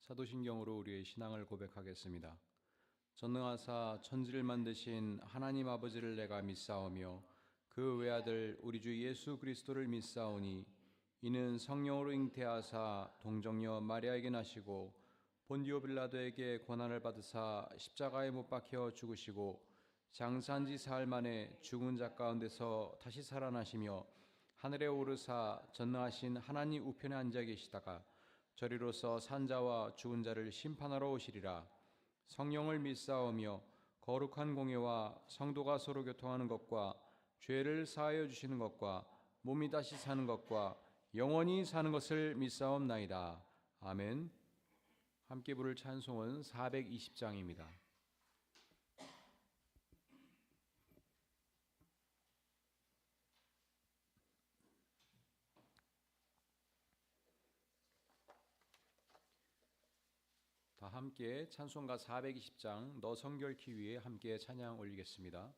사도신경으로 우리의 신앙을 고백하겠습니다. 전능하사 천지를 만드신 하나님 아버지를 내가 믿사오며 그 외아들 우리 주 예수 그리스도를 믿사오니 이는 성령으로 잉태하사 동정녀 마리아에게 나시고 본디오 빌라도에게 고난을 받으사 십자가에 못 박혀 죽으시고 장사한 지 사흘 만에 죽은 자 가운데서 다시 살아나시며 하늘에 오르사 전능하신 하나님 우편에 앉아 계시다가 저리로서 산자와 죽은 자를 심판하러 오시리라. 성령을 믿사오며 거룩한 공예와 성도가 서로 교통하는 것과 죄를 사하여 주시는 것과 몸이 다시 사는 것과 영원히 사는 것을 믿사옵나이다. 아멘. 함께 부를 찬송은 420장입니다. 다 함께 찬송가 420장 너 성결케 위에 함께 찬양 올리겠습니다.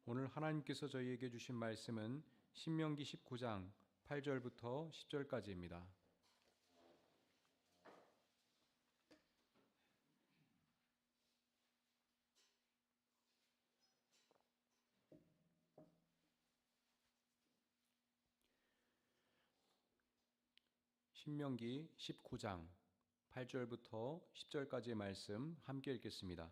오늘 하나님께서 저희에게 주신 말씀은 신명기 19장 8절부터 10절까지입니다. 신명기 19장 8절부터 10절까지의 말씀 함께 읽겠습니다.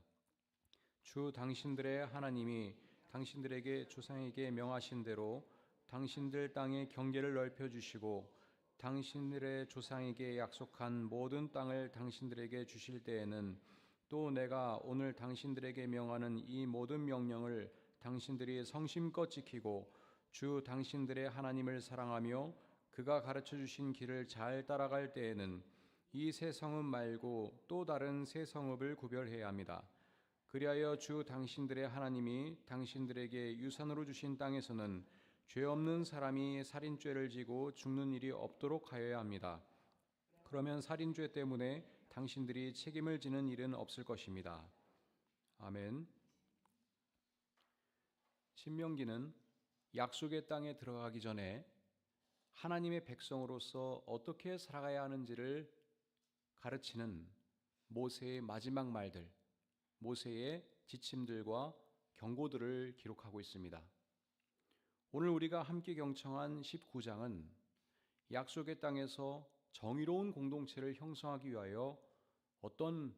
주 당신들의 하나님이 당신들에게 조상에게 명하신 대로 당신들 땅의 경계를 넓혀주시고 당신들의 조상에게 약속한 모든 땅을 당신들에게 주실 때에는 또 내가 오늘 당신들에게 명하는 이 모든 명령을 당신들이 성심껏 지키고 주 당신들의 하나님을 사랑하며 그가 가르쳐 주신 길을 잘 따라갈 때에는 이 새 성읍 말고 또 다른 새 성읍을 구별해야 합니다. 그리하여 주 당신들의 하나님이 당신들에게 유산으로 주신 땅에서는 죄 없는 사람이 살인죄를 지고 죽는 일이 없도록 하여야 합니다. 그러면 살인죄 때문에 당신들이 책임을 지는 일은 없을 것입니다. 아멘. 신명기는 약속의 땅에 들어가기 전에 하나님의 백성으로서 어떻게 살아가야 하는지를 가르치는 모세의 마지막 말들, 모세의 지침들과 경고들을 기록하고 있습니다. 오늘 우리가 함께 경청한 19장은 약속의 땅에서 정의로운 공동체를 형성하기 위하여 어떤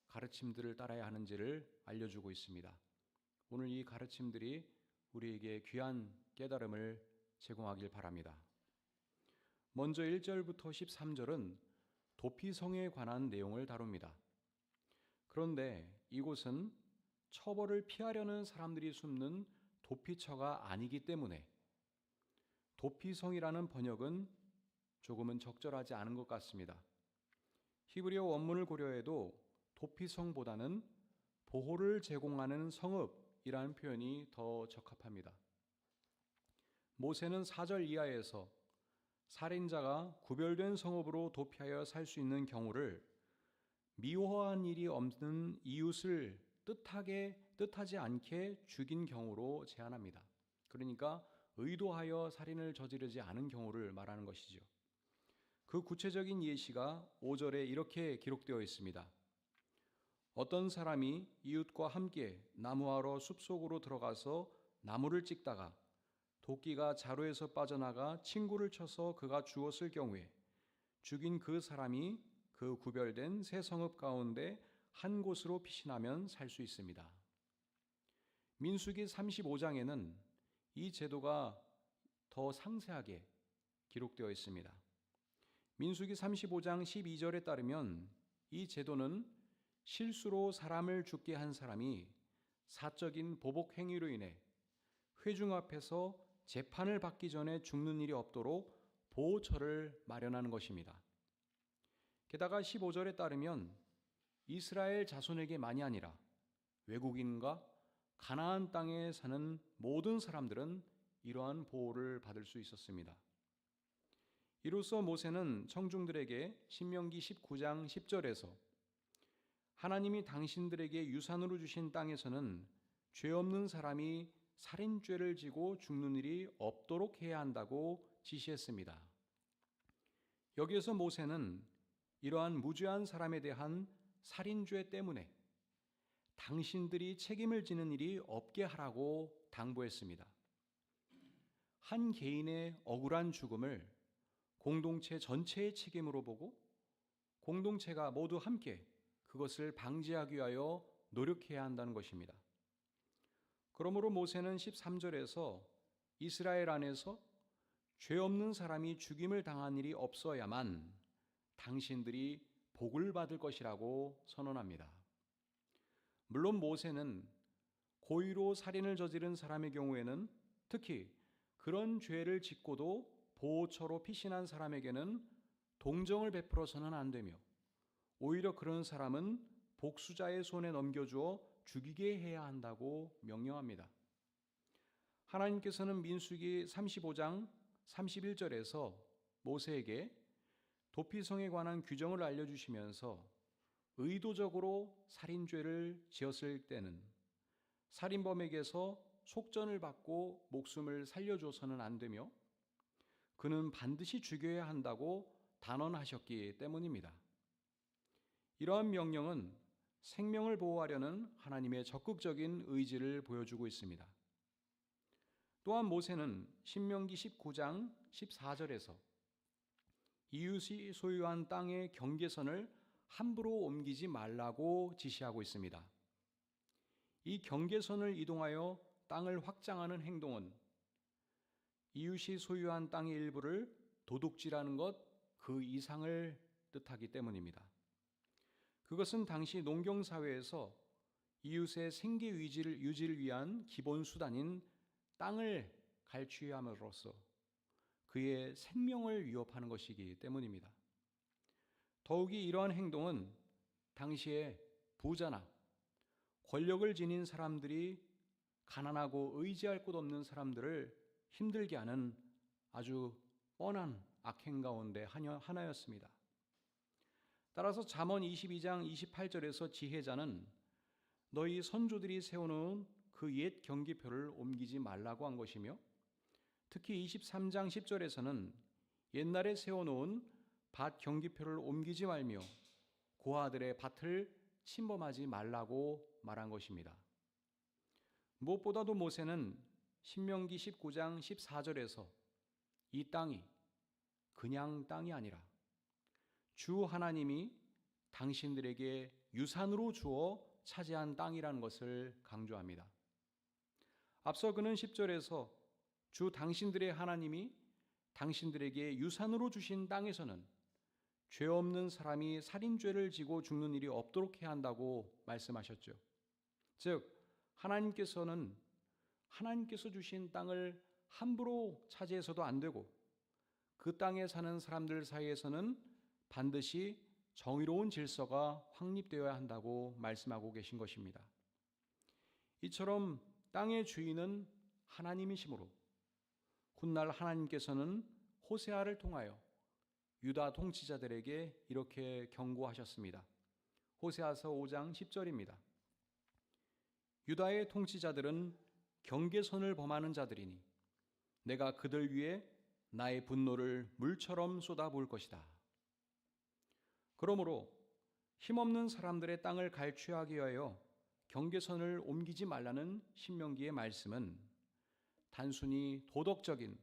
가르침들을 따라야 하는지를 알려주고 있습니다. 오늘 이 가르침들이 우리에게 귀한 깨달음을 제공하길 바랍니다. 먼저 1절부터 13절은 도피성에 관한 내용을 다룹니다. 그런데 이곳은 처벌을 피하려는 사람들이 숨는 도피처가 아니기 때문에 도피성이라는 번역은 조금은 적절하지 않은 것 같습니다. 히브리어 원문을 고려해도 도피성보다는 보호를 제공하는 성읍이라는 표현이 더 적합합니다. 모세는 4절 이하에서 살인자가 구별된 성읍으로 도피하여 살 수 있는 경우를 미워한 일이 없는 이웃을 뜻하지 않게 죽인 경우로 제한합니다. 그러니까 의도하여 살인을 저지르지 않은 경우를 말하는 것이죠. 그 구체적인 예시가 5절에 이렇게 기록되어 있습니다. 어떤 사람이 이웃과 함께 나무하러 숲속으로 들어가서 나무를 찍다가 도끼가 자루에서 빠져나가 친구를 쳐서 그가 죽었을 경우에 죽인 그 사람이 그 구별된 새 성읍 가운데 한 곳으로 피신하면 살 수 있습니다. 민수기 35장에는 이 제도가 더 상세하게 기록되어 있습니다. 민수기 35장 12절에 따르면 이 제도는 실수로 사람을 죽게 한 사람이 사적인 보복 행위로 인해 회중 앞에서 재판을 받기 전에 죽는 일이 없도록 보호처를 마련하는 것입니다. 게다가 15절에 따르면 이스라엘 자손에게만이 아니라 외국인과 가나안 땅에 사는 모든 사람들은 이러한 보호를 받을 수 있었습니다. 이로써 모세는 청중들에게 신명기 19장 10절에서 하나님이 당신들에게 유산으로 주신 땅에서는 죄 없는 사람이 살인죄를 지고 죽는 일이 없도록 해야 한다고 지시했습니다. 여기에서 모세는 이러한 무죄한 사람에 대한 살인죄 때문에 당신들이 책임을 지는 일이 없게 하라고 당부했습니다. 한 개인의 억울한 죽음을 공동체 전체의 책임으로 보고 공동체가 모두 함께 그것을 방지하기 위하여 노력해야 한다는 것입니다. 그러므로 모세는 13절에서 이스라엘 안에서 죄 없는 사람이 죽임을 당한 일이 없어야만 당신들이 복을 받을 것이라고 선언합니다. 물론 모세는 고의로 살인을 저지른 사람의 경우에는 특히 그런 죄를 짓고도 보호처로 피신한 사람에게는 동정을 베풀어서는 안 되며 오히려 그런 사람은 복수자의 손에 넘겨주어 죽이게 해야 한다고 명령합니다. 하나님께서는 민수기 35장 31절에서 모세에게 도피성에 관한 규정을 알려주시면서 의도적으로 살인죄를 지었을 때는 살인범에게서 속전을 받고 목숨을 살려줘서는 안 되며 그는 반드시 죽여야 한다고 단언하셨기 때문입니다. 이러한 명령은 생명을 보호하려는 하나님의 적극적인 의지를 보여주고 있습니다. 또한 모세는 신명기 19장 14절에서 이웃이 소유한 땅의 경계선을 함부로 옮기지 말라고 지시하고 있습니다. 이 경계선을 이동하여 땅을 확장하는 행동은 이웃이 소유한 땅의 일부를 도둑질하는 것 그 이상을 뜻하기 때문입니다. 그것은 당시 농경사회에서 이웃의 생계 유지를 위한 기본 수단인 땅을 갈취함으로써 그의 생명을 위협하는 것이기 때문입니다. 더욱이 이러한 행동은 당시에 부자나 권력을 지닌 사람들이 가난하고 의지할 곳 없는 사람들을 힘들게 하는 아주 뻔한 악행 가운데 하나였습니다. 따라서 잠언 22장 28절에서 지혜자는 너희 선조들이 세워놓은 그 옛 경기표를 옮기지 말라고 한 것이며 특히 23장 10절에서는 옛날에 세워놓은 밭 경기표를 옮기지 말며 고아들의 밭을 침범하지 말라고 말한 것입니다. 무엇보다도 모세는 신명기 19장 14절에서 이 땅이 그냥 땅이 아니라 주 하나님이 당신들에게 유산으로 주어 차지한 땅이라는 것을 강조합니다. 앞서 그는 10절에서 주 당신들의 하나님이 당신들에게 유산으로 주신 땅에서는 죄 없는 사람이 살인죄를 지고 죽는 일이 없도록 해야 한다고 말씀하셨죠. 즉 하나님께서 주신 땅을 함부로 차지해서도 안 되고 그 땅에 사는 사람들 사이에서는 반드시 정의로운 질서가 확립되어야 한다고 말씀하고 계신 것입니다. 이처럼 땅의 주인은 하나님이시므로 훗날 하나님께서는 호세아를 통하여 유다 통치자들에게 이렇게 경고하셨습니다. 호세아서 5장 10절입니다. 유다의 통치자들은 경계선을 범하는 자들이니 내가 그들 위에 나의 분노를 물처럼 쏟아부을 것이다. 그러므로 힘없는 사람들의 땅을 갈취하기 위하여 경계선을 옮기지 말라는 신명기의 말씀은 단순히 도덕적인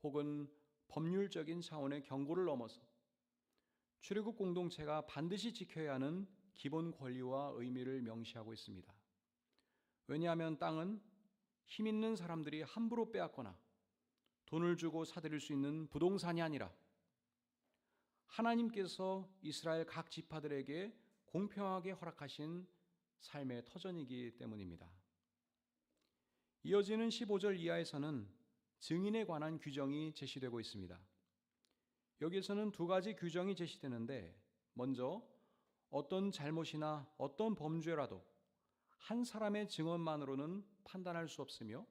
혹은 법률적인 차원의 경고를 넘어서 출애굽 공동체가 반드시 지켜야 하는 기본 권리와 의미를 명시하고 있습니다. 왜냐하면 땅은 힘 있는 사람들이 함부로 빼앗거나 돈을 주고 사들일 수 있는 부동산이 아니라 하나님께서 이스라엘 각 지파들에게 공평하게 허락하신 삶의 터전이기 때문입니다. 이어지는 15절 이하에서는 증인에 관한 규정이 제시되고 있습니다. 여기에서는 두 가지 규정이 제시되는데 먼저 어떤 잘못이나 어떤 범죄라도 한 사람의 증언만으로는 판단할 수 없으며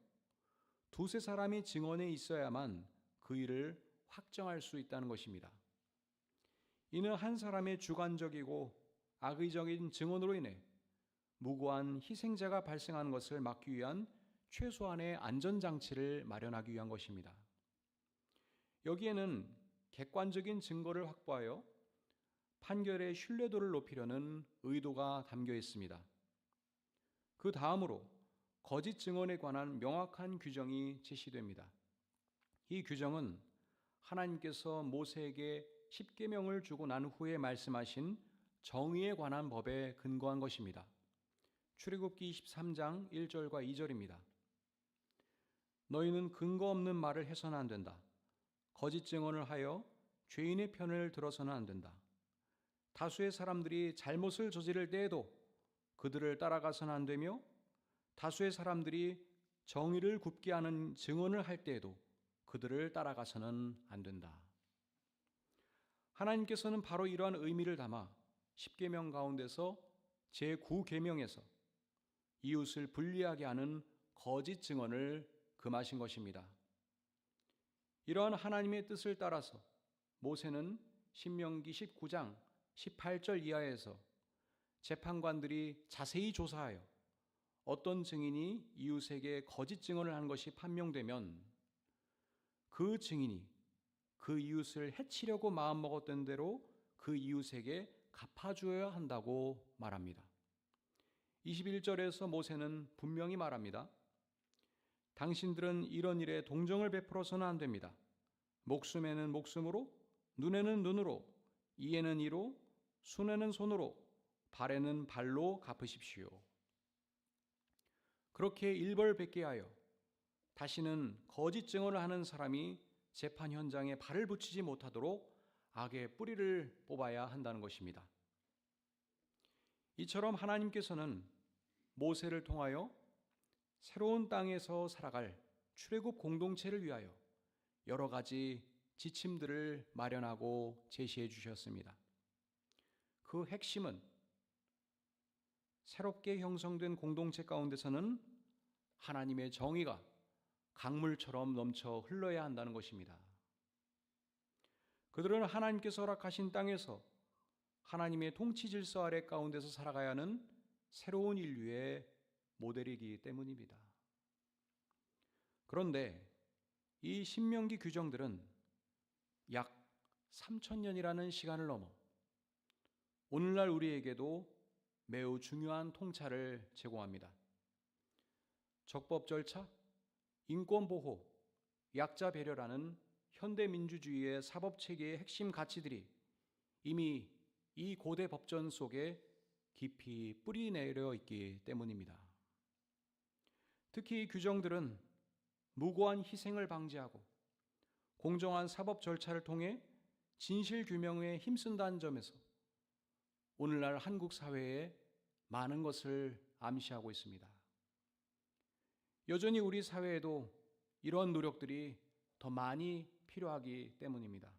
두세 사람이 증언에 있어야만 그 일을 확정할 수 있다는 것입니다. 이는 한 사람의 주관적이고 악의적인 증언으로 인해 무고한 희생자가 발생하는 것을 막기 위한 최소한의 안전장치를 마련하기 위한 것입니다. 여기에는 객관적인 증거를 확보하여 판결의 신뢰도를 높이려는 의도가 담겨 있습니다. 그 다음으로 거짓 증언에 관한 명확한 규정이 제시됩니다. 이 규정은 하나님께서 모세에게 십계명을 주고 난 후에 말씀하신 정의에 관한 법에 근거한 것입니다. 출애굽기 23장 1절과 2절입니다. 너희는 근거 없는 말을 해서는 안 된다. 거짓 증언을 하여 죄인의 편을 들어서는 안 된다. 다수의 사람들이 잘못을 저지를 때에도 그들을 따라가서는 안 되며 다수의 사람들이 정의를 굽게 하는 증언을 할 때에도 그들을 따라가서는 안 된다. 하나님께서는 바로 이러한 의미를 담아 십계명 가운데서 제9계명에서 이웃을 불리하게 하는 거짓 증언을 금하신 것입니다. 이러한 하나님의 뜻을 따라서 모세는 신명기 19장 18절 이하에서 재판관들이 자세히 조사하여 어떤 증인이 이웃에게 거짓 증언을 한 것이 판명되면 그 증인이 그 이웃을 해치려고 마음먹었던 대로 그 이웃에게 갚아주어야 한다고 말합니다. 21절에서 모세는 분명히 말합니다. 당신들은 이런 일에 동정을 베풀어서는 안 됩니다. 목숨에는 목숨으로, 눈에는 눈으로, 이에는 이로, 손에는 손으로, 발에는 발로 갚으십시오. 그렇게 일벌백계 하여 다시는 거짓 증언을 하는 사람이 재판 현장에 발을 붙이지 못하도록 악의 뿌리를 뽑아야 한다는 것입니다. 이처럼 하나님께서는 모세를 통하여 새로운 땅에서 살아갈 출애굽 공동체를 위하여 여러 가지 지침들을 마련하고 제시해 주셨습니다. 그 핵심은 새롭게 형성된 공동체 가운데서는 하나님의 정의가 강물처럼 넘쳐 흘러야 한다는 것입니다. 그들은 하나님께서 허락하신 땅에서 하나님의 통치 질서 아래 가운데서 살아가야 하는 새로운 인류의 모델이기 때문입니다. 그런데 이 신명기 규정들은 약 3000년이라는 시간을 넘어 오늘날 우리에게도 매우 중요한 통찰을 제공합니다. 적법 절차, 인권 보호, 약자 배려라는 현대 민주주의의 사법 체계의 핵심 가치들이 이미 이 고대 법전 속에 깊이 뿌리 내려 있기 때문입니다. 특히 이 규정들은 무고한 희생을 방지하고 공정한 사법 절차를 통해 진실 규명에 힘쓴다는 점에서 오늘날 한국 사회에 많은 것을 암시하고 있습니다. 여전히 우리 사회에도 이런 노력들이 더 많이 필요하기 때문입니다.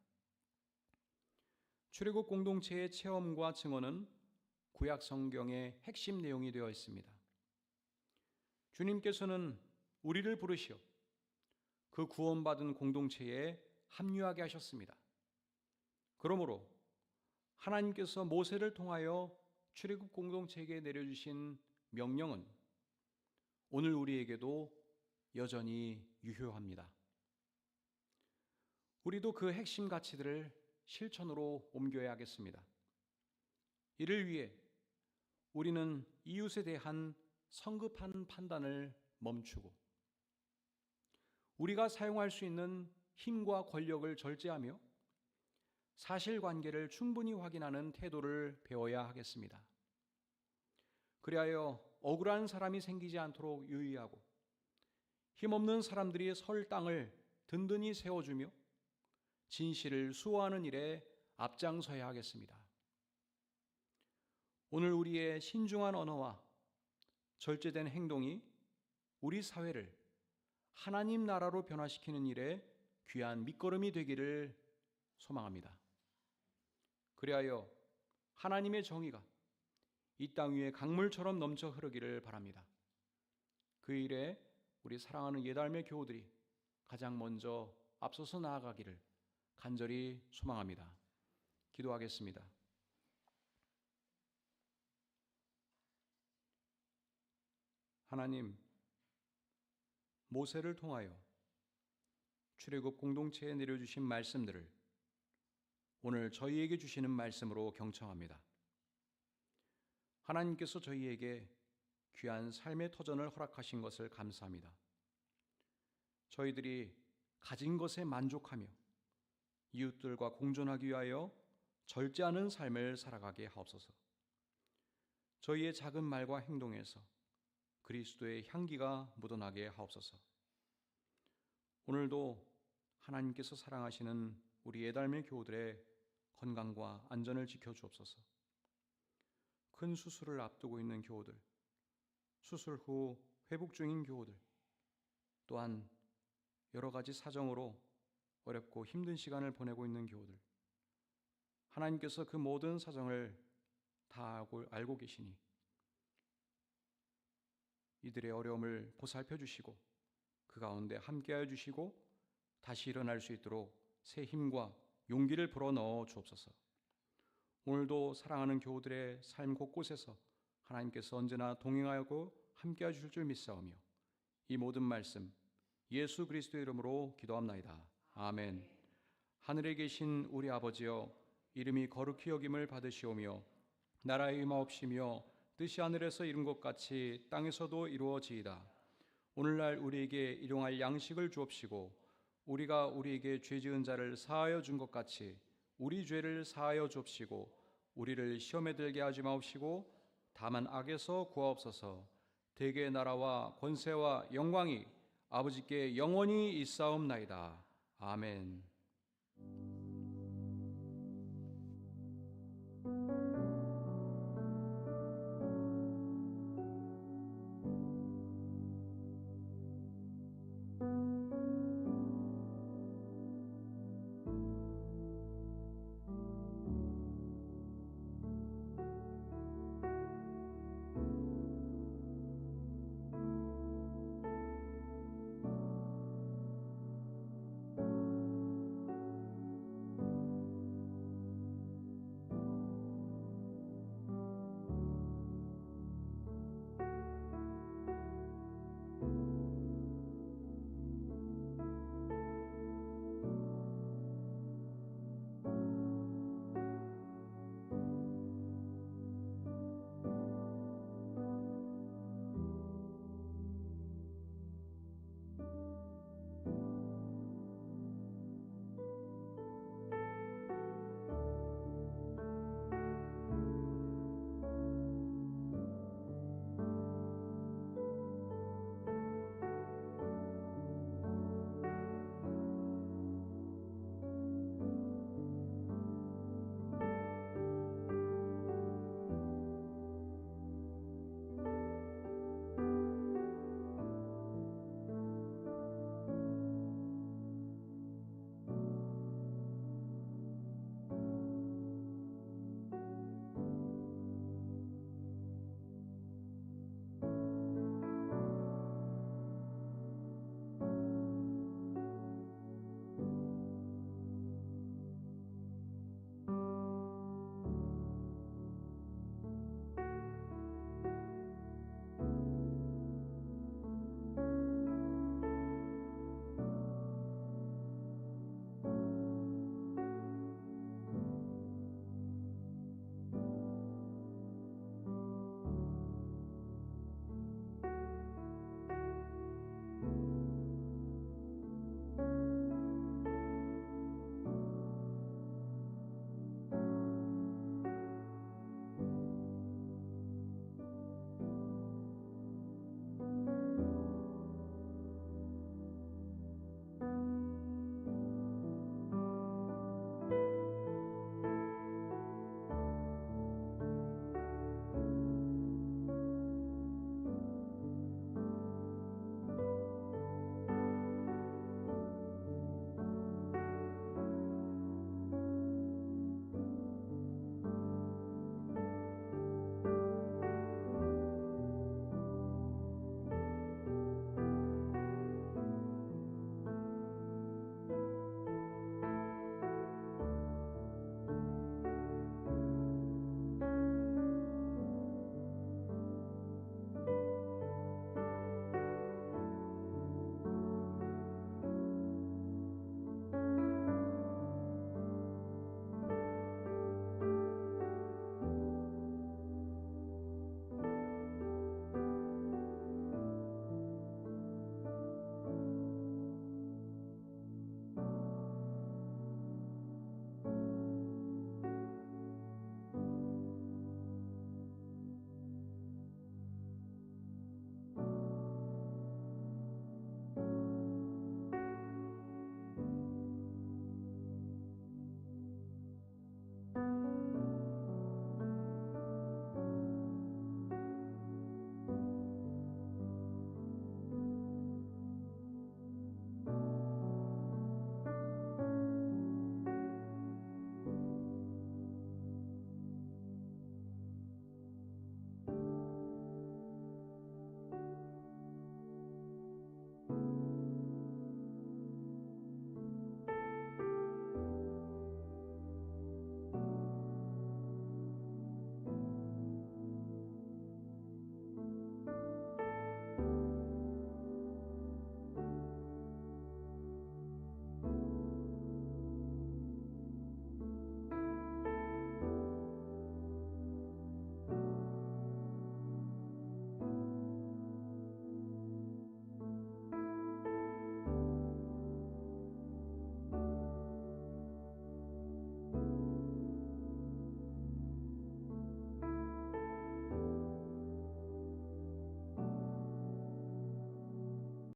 출애굽 공동체의 체험과 증언은 구약 성경의 핵심 내용이 되어 있습니다. 주님께서는 우리를 부르시어 그 구원받은 공동체에 합류하게 하셨습니다. 그러므로 하나님께서 모세를 통하여 출애굽 공동체에게 내려주신 명령은 오늘 우리에게도 여전히 유효합니다. 우리도 그 핵심 가치들을 실천으로 옮겨야 하겠습니다. 이를 위해 우리는 이웃에 대한 성급한 판단을 멈추고 우리가 사용할 수 있는 힘과 권력을 절제하며 사실관계를 충분히 확인하는 태도를 배워야 하겠습니다. 그리하여 억울한 사람이 생기지 않도록 유의하고 힘없는 사람들이 설 땅을 든든히 세워주며 진실을 수호하는 일에 앞장서야 하겠습니다. 오늘 우리의 신중한 언어와 절제된 행동이 우리 사회를 하나님 나라로 변화시키는 일에 귀한 밑거름이 되기를 소망합니다. 그리하여 하나님의 정의가 이 땅 위에 강물처럼 넘쳐 흐르기를 바랍니다. 그 일에 우리 사랑하는 예달매 교우들이 가장 먼저 앞서서 나아가기를 간절히 소망합니다. 기도하겠습니다. 하나님, 모세를 통하여 출애굽 공동체에 내려주신 말씀들을 오늘 저희에게 주시는 말씀으로 경청합니다. 하나님께서 저희에게 귀한 삶의 터전을 허락하신 것을 감사합니다. 저희들이 가진 것에 만족하며 이웃들과 공존하기 위하여 절제하는 삶을 살아가게 하옵소서. 저희의 작은 말과 행동에서 그리스도의 향기가 묻어나게 하옵소서. 오늘도 하나님께서 사랑하시는 우리 예달매 교우들의 건강과 안전을 지켜주옵소서. 큰 수술을 앞두고 있는 교우들, 수술 후 회복 중인 교우들, 또한 여러 가지 사정으로 어렵고 힘든 시간을 보내고 있는 교우들, 하나님께서 그 모든 사정을 다 알고 계시니 이들의 어려움을 보살펴 주시고 그 가운데 함께하여 주시고 다시 일어날 수 있도록 새 힘과 용기를 불어넣어 주옵소서. 오늘도 사랑하는 교우들의 삶 곳곳에서 하나님께서 언제나 동행하고 함께해 주실 줄 믿사오며 이 모든 말씀 예수 그리스도의 이름으로 기도합나이다. 아멘. 하늘에 계신 우리 아버지여, 이름이 거룩히 여김을 받으시오며 나라의 임하옵시며 뜻이 하늘에서 이룬 것 같이 땅에서도 이루어지이다. 오늘날 우리에게 일용할 양식을 주옵시고 우리가 우리에게 죄 지은 자를 사하여 준 것 같이 우리 죄를 사하여 주옵시고 우리를 시험에 들게 하지 마옵시고 다만 악에서 구하옵소서. 대개의 나라와 권세와 영광이 아버지께 영원히 있사옵나이다. 아멘.